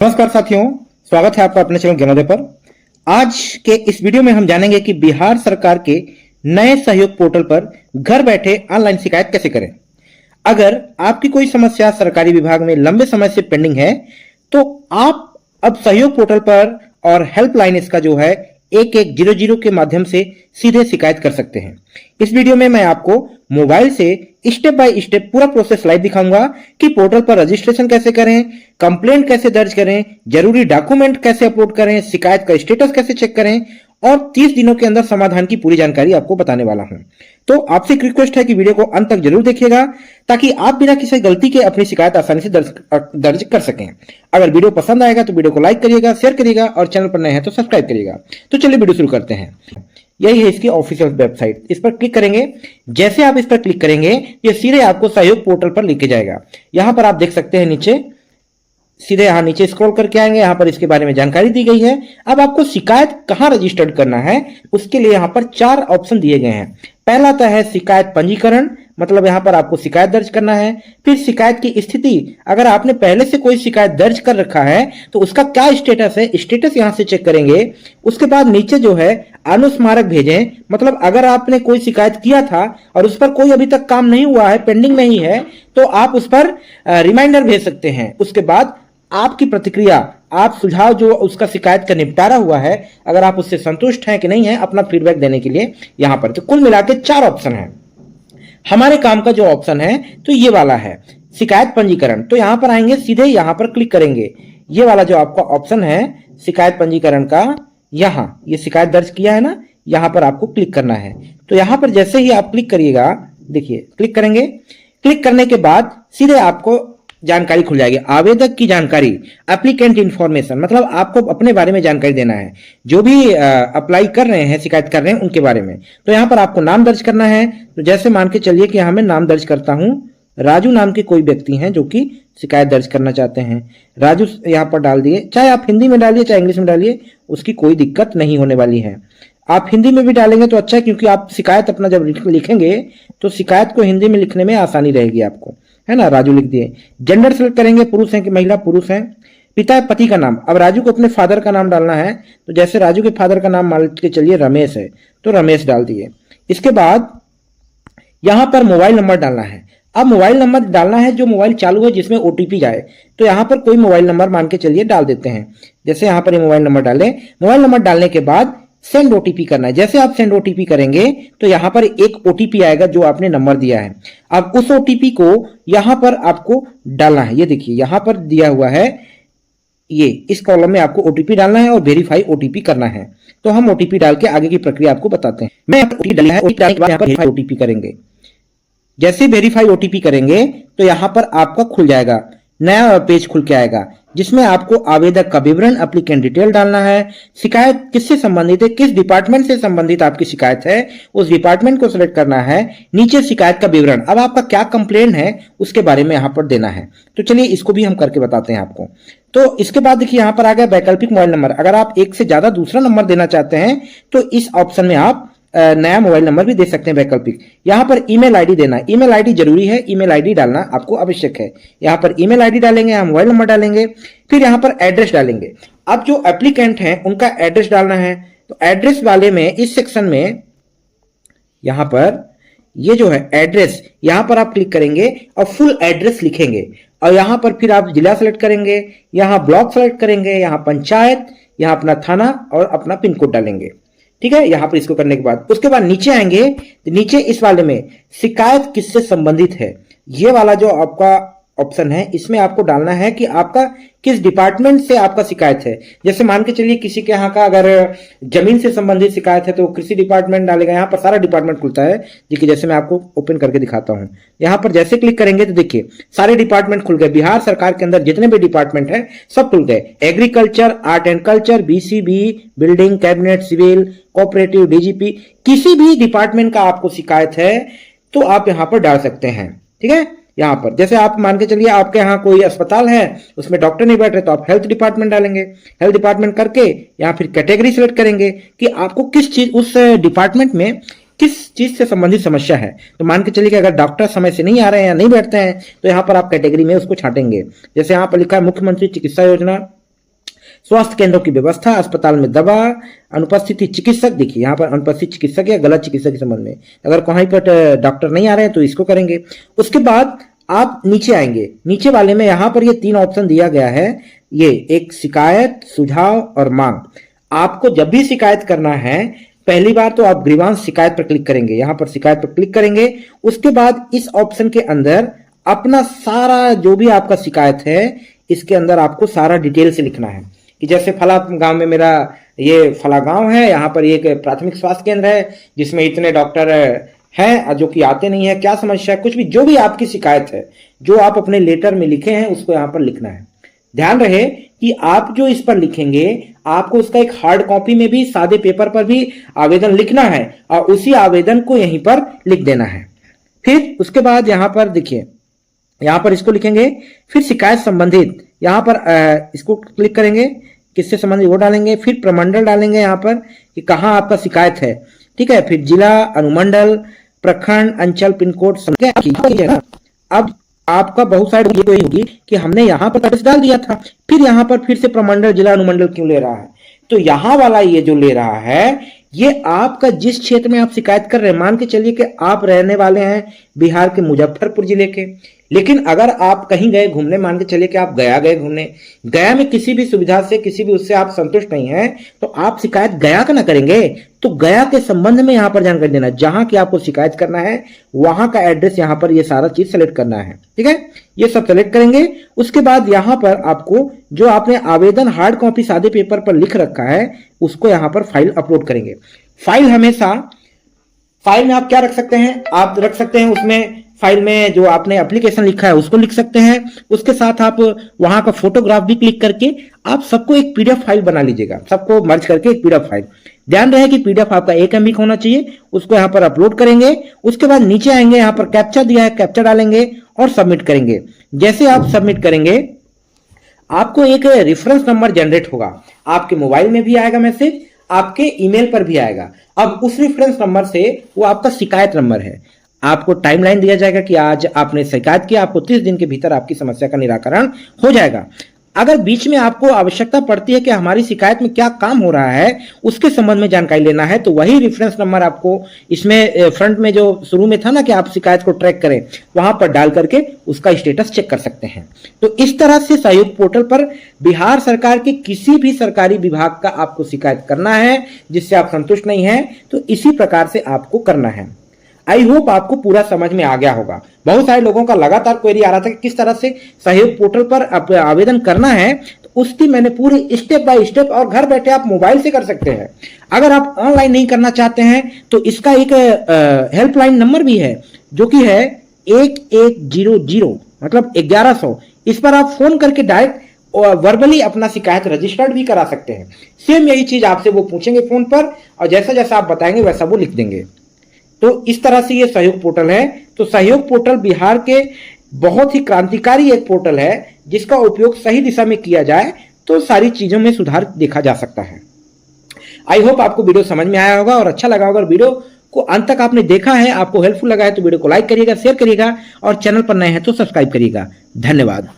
नमस्कार साथियों, स्वागत है आपका अपने चैनल ज्ञानोदय पर। आज के इस वीडियो में हम जानेंगे कि बिहार सरकार के नए सहयोग पोर्टल पर घर बैठे ऑनलाइन शिकायत कैसे करें। अगर आपकी कोई समस्या सरकारी विभाग में लंबे समय से पेंडिंग है तो आप अब सहयोग पोर्टल पर और हेल्पलाइन इसका जो है 1100 के माध्यम से सीधे शिकायत कर सकते हैं। इस वीडियो में मैं आपको मोबाइल से स्टेप बाय स्टेप पूरा प्रोसेस लाइव दिखाऊंगा कि पोर्टल पर रजिस्ट्रेशन कैसे करें, कंप्लेंट कैसे दर्ज करें, जरूरी डॉक्यूमेंट कैसे अपलोड करें, शिकायत का स्टेटस कैसे चेक करें और 30 दिनों के अंदर समाधान की पूरी जानकारी आपको बताने वाला हूं। तो आपसे एक रिक्वेस्ट है कि वीडियो को अंत तक जरूर देखिएगा ताकि आप बिना किसी गलती के अपनी शिकायत आसानी से दर्ज कर सकें। अगर वीडियो पसंद आएगा तो वीडियो को लाइक करिएगा, शेयर करिएगा और चैनल पर नए हैं तो सब्सक्राइब करिएगा। तो चलिए वीडियो शुरू करते हैं। यही है इसकी ऑफिशियल वेबसाइट। इस पर क्लिक करेंगे। जैसे आप इस पर क्लिक करेंगे ये सीधे आपको सहयोग पोर्टल पर लेके जाएगा। यहां पर आप देख सकते हैं नीचे, सीधे यहां नीचे स्क्रॉल करके आएंगे। यहां पर इसके बारे में जानकारी दी गई है। अब आपको शिकायत कहां रजिस्टर्ड करना है उसके लिए यहां पर 4 ऑप्शन दिए गए हैं। पहला आता है शिकायत पंजीकरण, मतलब यहां पर आपको शिकायत दर्ज करना है। फिर शिकायत की स्थिति, अगर आपने पहले से कोई शिकायत दर्ज कर रखा है तो उसका क्या स्टेटस है, स्टेटस यहां से चेक करेंगे। उसके बाद नीचे जो है अनुस्मारक भेजें, मतलब अगर आपने कोई शिकायत किया था और उस पर कोई अभी तक काम नहीं हुआ है, पेंडिंग में ही है, तो आप उस पर रिमाइंडर भेज सकते हैं। उसके बाद आपकी प्रतिक्रिया, आप सुझाव जो उसका शिकायत का निपटारा हुआ है, अगर आप उससे संतुष्ट हैं कि नहीं है, अपना फीडबैक देने के लिए यहां पर। तो कुल मिला के 4 ऑप्शन है। हमारे काम का जो ऑप्शन है तो ये वाला है शिकायत पंजीकरण। तो यहां पर आएंगे, सीधे यहां पर क्लिक करेंगे। ये वाला जो आपका ऑप्शन है शिकायत पंजीकरण का, यहां ये शिकायत दर्ज किया है ना, यहां पर आपको क्लिक करना है। तो यहां पर जैसे ही आप क्लिक करिएगा, देखिए क्लिक करेंगे। क्लिक करने के बाद सीधे आपको जानकारी खुल जाएगी। आवेदक की जानकारी, एप्लीकेंट इंफॉर्मेशन, मतलब आपको अपने बारे में जानकारी देना है, जो भी अप्लाई कर रहे हैं, शिकायत कर रहे हैं उनके बारे में। तो यहाँ पर आपको नाम दर्ज करना है। तो जैसे मान के चलिए कि यहाँ मैं नाम दर्ज करता हूं, राजू नाम के कोई व्यक्ति हैं जो कि शिकायत दर्ज करना चाहते हैं। राजू यहाँ पर डाल दिए, चाहे आप हिंदी में डालिए चाहे इंग्लिश में डालिए, उसकी कोई दिक्कत नहीं होने वाली है। आप हिंदी में भी डालेंगे तो अच्छा है, क्योंकि आप शिकायत अपना जब लिखेंगे तो शिकायत को हिंदी में लिखने में आसानी रहेगी आपको, है ना। राजू लिख दिए। जेंडर सेलेक्ट करेंगे, पुरुष है कि महिला, पुरुष है। पिता है, पति का नाम, अब राजू को अपने फादर का नाम डालना है। तो जैसे राजू के फादर का नाम मान के चलिए रमेश है, तो रमेश डाल दिए। इसके बाद यहां पर मोबाइल नंबर डालना है। अब मोबाइल नंबर डालना है जो मोबाइल चालू है, जिसमें ओटीपी जाए। तो यहां पर कोई मोबाइल नंबर मान के चलिए डाल देते हैं। जैसे यहां पर ये मोबाइल नंबर डालें। मोबाइल नंबर डालने के बाद सेंड ओटीपी करना है। जैसे आप सेंड ओटीपी करेंगे तो यहां पर एक ओटीपी आएगा जो आपने नंबर दिया है। अब उस ओटीपी को यहां पर आपको डालना है। ये देखिए यहां पर दिया हुआ है, ये इस कॉलम में आपको ओटीपी डालना है और वेरीफाई ओटीपी करना है। तो हम ओटीपी डाल के आगे की प्रक्रिया आपको बताते हैं। मैं ओटीपी डाला है, ओटीपी डालने के बाद यहां पर वेरीफाई ओटीपी करेंगे। जैसे वेरीफाई ओटीपी करेंगे तो यहां पर आपका खुल जाएगा, नया पेज खुल के आएगा, जिसमें आपको आवेदक का विवरण, एप्लीकेंट डिटेल डालना है, शिकायत किससे संबंधित है, किस डिपार्टमेंट से संबंधित आपकी शिकायत है, उस डिपार्टमेंट को सिलेक्ट करना है। नीचे शिकायत का विवरण, अब आपका क्या कंप्लेंट है उसके बारे में यहां पर देना है। तो चलिए इसको भी हम करके बताते हैं आपको। तो इसके बाद देखिए यहां पर आ गया वैकल्पिक मोबाइल नंबर। अगर आप एक से ज्यादा दूसरा नंबर देना चाहते हैं तो इस ऑप्शन में आप नया मोबाइल नंबर भी दे सकते हैं, वैकल्पिक। यहां पर ईमेल आईडी देना है। ईमेल आईडी जरूरी है, ईमेल आईडी डालना आपको आवश्यक है। यहां पर ईमेल आईडी डालेंगे, यहां मोबाइल नंबर डालेंगे, फिर यहां पर एड्रेस डालेंगे। अब जो एप्लीकेंट हैं उनका एड्रेस डालना है। तो एड्रेस वाले में इस सेक्शन में यहां पर ये जो है एड्रेस, यहां पर आप क्लिक करेंगे और फुल एड्रेस लिखेंगे। और यहां पर फिर आप जिला सेलेक्ट करेंगे, यहां ब्लॉक सेलेक्ट करेंगे, यहां पंचायत, यहां अपना थाना और अपना पिन कोड डालेंगे। ठीक है, यहां पर इसको करने के बाद उसके बाद नीचे आएंगे। तो नीचे इस वाले में शिकायत किससे संबंधित है, ये वाला जो आपका ऑप्शन है, इसमें आपको डालना है कि आपका किस डिपार्टमेंट से आपका शिकायत है। जैसे मान के चलिए किसी के यहाँ का अगर जमीन से संबंधित शिकायत है तो कृषि डिपार्टमेंट डालेगा। यहाँ पर सारा डिपार्टमेंट खुलता है, देखिए जैसे मैं आपको ओपन करके दिखाता हूँ। यहाँ पर जैसे क्लिक करेंगे तो देखिए सारे डिपार्टमेंट खुल गए। बिहार सरकार के अंदर जितने भी डिपार्टमेंट है सब खुल गए। Agriculture, art and culture, BCB, building, cabinet, civil, cooperative, DGP, किसी भी डिपार्टमेंट का आपको शिकायत है तो आप यहाँ पर डाल सकते हैं। ठीक है, यहाँ पर जैसे आप मान के चलिए आपके यहाँ कोई अस्पताल है, उसमें डॉक्टर नहीं बैठ रहे, तो आप हेल्थ डिपार्टमेंट डालेंगे। हेल्थ डिपार्टमेंट करके यहाँ फिर कैटेगरी सिलेक्ट करेंगे कि आपको किस चीज, उस डिपार्टमेंट में किस चीज से संबंधित समस्या है। तो मान के चलिए कि अगर डॉक्टर समय से नहीं आ रहे हैं या नहीं बैठते हैं तो यहाँ पर आप कैटेगरी में उसको छाटेंगे। जैसे यहाँ पर लिखा है मुख्यमंत्री चिकित्सा योजना, स्वास्थ्य केंद्रों की व्यवस्था, अस्पताल में दवा, अनुपस्थिति चिकित्सक, देखिए यहाँ पर अनुपस्थित चिकित्सक या गलत चिकित्सक के संबंध में, अगर कहीं पर डॉक्टर नहीं आ रहे हैं तो इसको करेंगे। उसके बाद आप नीचे आएंगे, नीचे वाले में यहाँ पर ये 3 ऑप्शन दिया गया है, ये एक शिकायत, सुझाव और मांग। आपको जब भी शिकायत करना है, पहली बार तो आप ग्रीवांस शिकायत पर क्लिक करेंगे, यहाँ पर शिकायत पर क्लिक करेंगे। उसके बाद इस ऑप्शन के अंदर अपना सारा जो भी आपका शिकायत है, इसके अंदर आपको सारा डिटेल से लिखना है कि जैसे फला गांव में मेरा ये फला गांव है, यहाँ पर एक प्राथमिक स्वास्थ्य केंद्र है जिसमें इतने डॉक्टर हैं जो कि आते नहीं है, क्या समस्या है, कुछ भी जो भी आपकी शिकायत है, जो आप अपने लेटर में लिखे हैं उसको यहाँ पर लिखना है। ध्यान रहे कि आप जो इस पर लिखेंगे, आपको उसका एक हार्ड कॉपी में भी, सादे पेपर पर भी आवेदन लिखना है और उसी आवेदन को यहीं पर लिख देना है। फिर उसके बाद यहाँ पर देखिए, यहाँ पर इसको लिखेंगे, फिर शिकायत संबंधित, यहाँ पर इसको क्लिक करेंगे, किससे संबंधित वो डालेंगे, फिर प्रमंडल डालेंगे यहाँ पर कि कहाँ आपका शिकायत है, ठीक है, फिर जिला, अनुमंडल, प्रखंड, अंचल, पिन कोड, अब आपका बहुत सारी ये होगी कि हमने यहाँ पर एड्रेस डाल दिया था, फिर यहाँ पर फिर से प्रमंडल, जिला, अनुमंडल क्यों ले रहा है, तो यहाँ वाला ये जो ले रहा है, ये आपका जिस क्षेत्र में आप शिकायत कर रहे हैं, मान के चलिए कि आप रहने वाले हैं बिहार के मुजफ्फरपुर जिले के, लेकिन अगर आप कहीं गए घूमने, मान के चलिए कि आप गया गए घूमने, गया में किसी भी सुविधा से, किसी भी उससे आप संतुष्ट नहीं है, तो आप शिकायत गया का ना करेंगे, तो गया के संबंध में यहाँ पर जानकारी देना, जहां की आपको शिकायत करना है वहां का एड्रेस, यहाँ पर ये सारा चीज सेलेक्ट करना है, ठीक है, ये सब सेलेक्ट करेंगे। उसके बाद यहाँ पर आपको जो आपने आवेदन हार्ड कॉपी सादे पेपर पर लिख रखा है, उसको यहाँ पर फाइल अपलोड करेंगे। फाइल हमेशा, फाइल में आप क्या रख सकते हैं, आप रख सकते हैं उसमें फाइल में जो आपने एप्लीकेशन लिखा है उसको लिख सकते हैं, उसके साथ आप वहां का फोटोग्राफ भी क्लिक करके आप सबको एक पीडीएफ फाइल बना लीजिएगा, सबको मर्ज करके एक पीडीएफ फाइल। ध्यान रहे कि पीडीएफ आपका 1 MB का होना चाहिए, उसको यहाँ पर अपलोड करेंगे। उसके बाद नीचे आएंगे, यहाँ पर कैप्चा दिया है, कैप्चा डालेंगे और सबमिट करेंगे। जैसे आप सबमिट करेंगे, आपको एक रेफरेंस नंबर जनरेट होगा, आपके मोबाइल में भी आएगा मैसेज, आपके ईमेल पर भी आएगा। अब उस रेफरेंस नंबर से वो आपका शिकायत नंबर है, आपको टाइमलाइन दिया जाएगा कि आज आपने शिकायत किया, आपको 30 दिन के भीतर आपकी समस्या का निराकरण हो जाएगा। अगर बीच में आपको आवश्यकता पड़ती है कि हमारी शिकायत में क्या काम हो रहा है, उसके संबंध में जानकारी लेना है, तो वही रेफरेंस नंबर आपको इसमें फ्रंट में जो शुरू में था ना कि आप शिकायत को ट्रैक करें, वहां पर डाल करके उसका स्टेटस चेक कर सकते हैं। तो इस तरह से सहयोग पोर्टल पर बिहार सरकार के किसी भी सरकारी विभाग का आपको शिकायत करना है जिससे आप संतुष्ट नहीं है, तो इसी प्रकार से आपको करना है। आई होप आपको पूरा समझ में आ गया होगा। बहुत सारे लोगों का लगातार क्वेरी आ रहा था कि किस तरह से सहयोग पोर्टल पर आवेदन करना है, तो उसकी मैंने पूरी स्टेप बाय स्टेप, और घर बैठे आप मोबाइल से कर सकते हैं। अगर आप ऑनलाइन नहीं करना चाहते हैं तो इसका एक हेल्पलाइन नंबर भी है जो कि है 1100 मतलब 1100। इस पर आप फोन करके डायरेक्ट और वर्बली अपना शिकायत रजिस्टर्ड भी करा सकते हैं। सेम यही चीज आपसे वो पूछेंगे फोन पर, और जैसा जैसा आप बताएंगे वैसा वो लिख देंगे। तो इस तरह से ये सहयोग पोर्टल है। तो सहयोग पोर्टल बिहार के बहुत ही क्रांतिकारी एक पोर्टल है, जिसका उपयोग सही दिशा में किया जाए तो सारी चीजों में सुधार देखा जा सकता है। आई होप आपको वीडियो समझ में आया होगा और अच्छा लगा होगा। वीडियो को अंत तक आपने देखा है, आपको हेल्पफुल लगा है तो वीडियो को लाइक करिएगा, शेयर करिएगा और चैनल पर नए हैं तो सब्सक्राइब करिएगा। धन्यवाद।